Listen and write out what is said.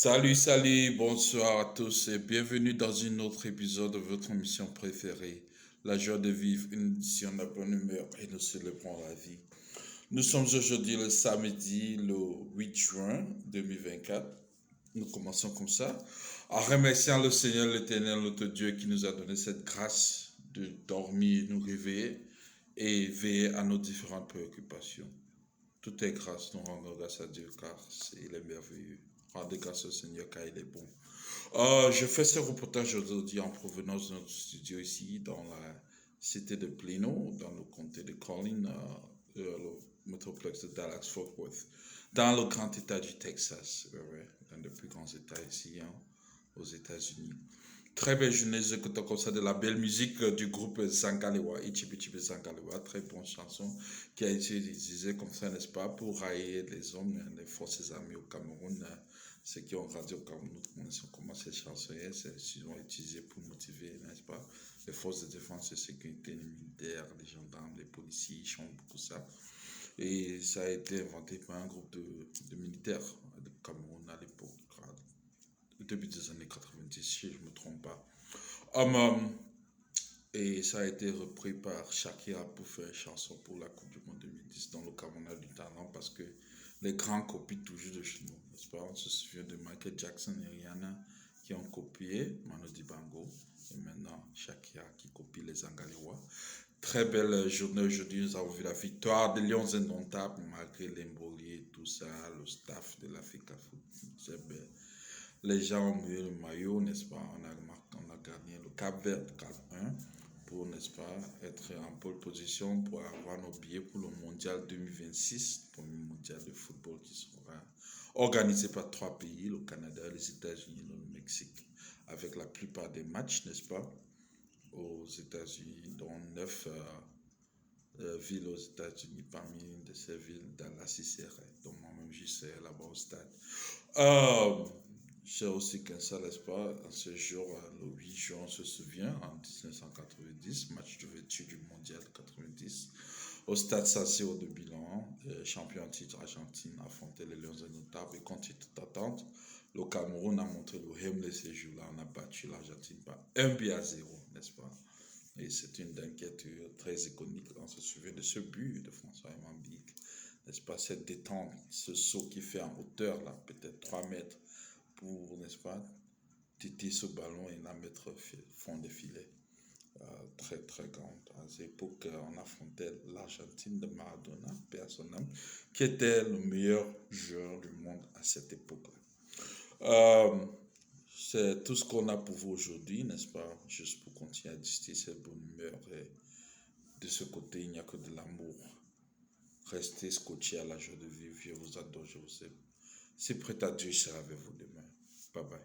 Salut, bonsoir à tous et bienvenue dans un autre épisode de votre émission préférée, La joie de vivre, une édition de bonne humeur et nous célébrons la vie. Nous sommes aujourd'hui le samedi, le 8 juin 2024. Nous commençons comme ça, en remerciant le Seigneur l'Éternel, notre Dieu, qui nous a donné cette grâce de dormir, nous réveiller et veiller à nos différentes préoccupations. Tout est grâce, nous rendons grâce à Dieu car il est merveilleux. Rendez grâce au Seigneur car il est bon. Je fais ce reportage aujourd'hui en provenance de notre studio ici dans la cité de Plano, dans le comté de Collin, le métroplex de Dallas-Fort Worth, dans le grand état du Texas, ouais, l'un des plus grands états ici aux États-Unis. Très belle journée, j'écoute comme ça de la belle musique du groupe Zangalewa, Ichibi Zangalewa, très bonne chanson qui a été utilisée comme ça, n'est-ce pas, pour railler les hommes, les forces armées au Cameroun. Ceux qui ont grandi au Cameroun connaissent comment cette chanson est, ils ont utilisé pour motiver, n'est-ce pas, les forces de défense et sécurité, les militaires, les gendarmes, les policiers, ils chantent beaucoup ça. Et ça a été inventé par un groupe de militaires du Cameroun à l'époque, au début des années 90, si je ne me trompe pas. Et ça a été repris par Shakira pour faire une chanson pour la Coupe du Monde 2010 dans le Cameroun a du talent parce que les grands copient toujours de chez nous, n'est-ce pas? On se souvient de Michael Jackson et Rihanna qui ont copié Manu Dibango et maintenant Shakira qui copie les Zangalewa. Très belle journée aujourd'hui, nous avons vu la victoire des Lions indomptables malgré l'embrouille et tout ça, le staff de l'Africa Foot. C'est belle. Les gens ont mis le maillot, n'est-ce pas? On a gagné le Cap Vert 4-1 pour, n'est-ce pas, être en pole position pour avoir nos billets pour le mondial 2026, le premier mondial de football qui sera organisé par 3 pays, le Canada, les États-Unis et le Mexique, avec la plupart des matchs, n'est-ce pas, aux États-Unis, dont 9 villes aux États-Unis, parmi une de ces villes, Dallas y serait. Donc moi-même, j'y serai là-bas au stade. C'est aussi qu'un ça, n'est-ce pas, ce jour, le 8 juin, on se souvient, en 1990, match d'ouverture du mondial 90, au stade San Siro de Milan, champion en titre Argentine affrontait les Lions indomptables et contre toute attente, le Cameroun a montré le rêve de ces jours-là, on a battu l'Argentine par 1-0, n'est-ce pas? Et c'est une inquiétude très iconique, on se souvient de ce but de François Emambik, n'est-ce pas, cette détente, ce saut qui fait en hauteur, là, peut-être 3 mètres, pour, n'est-ce pas, titer ce ballon et la mettre au fond des filets. Très très grande. À cette époque, on affrontait l'Argentine de Maradona, personnellement, qui était le meilleur joueur du monde à cette époque-là. C'est tout ce qu'on a pour vous aujourd'hui, n'est-ce pas? Juste pour continuer à distiller cette bonne humeur. Et de ce côté, il n'y a que de l'amour. Restez scotché à la joie de vivre. Je vous adore, je vous aime. Si prêt à Dieu, je serai avec vous demain. Bye bye.